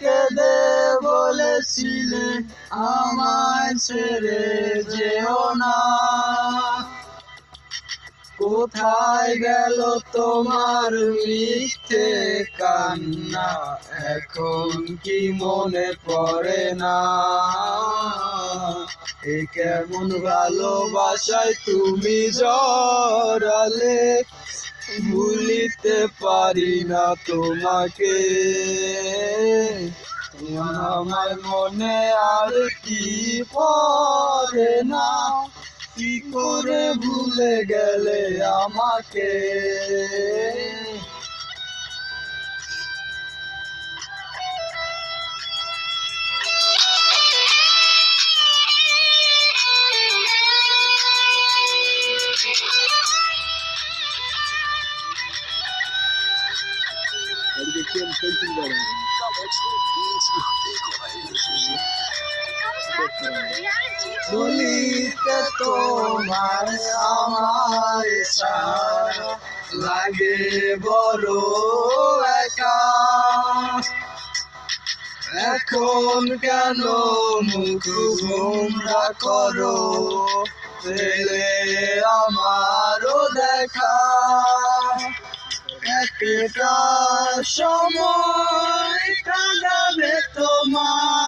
কেঁদে বলেছিলে আমায় ছেড়ে যেও না। কোথায় গেল তোমার মিথ্যে কান্না, এখন কি মনে পড়ে না? এ কেমন ভালোবাসায় তুমি জড়ালে, ভুলিতে পারি না তোমাকে। আমার মনে আর কি পড়ে না, কি করে ভুলে গেলে আমাকে। বলিতে তোমার আমার সারা লাগে বড় একা, এখন কেন মুখ গোমরা করো, পেলে আমারও দেখা। একটা সময় কাঁদাবে তোমার।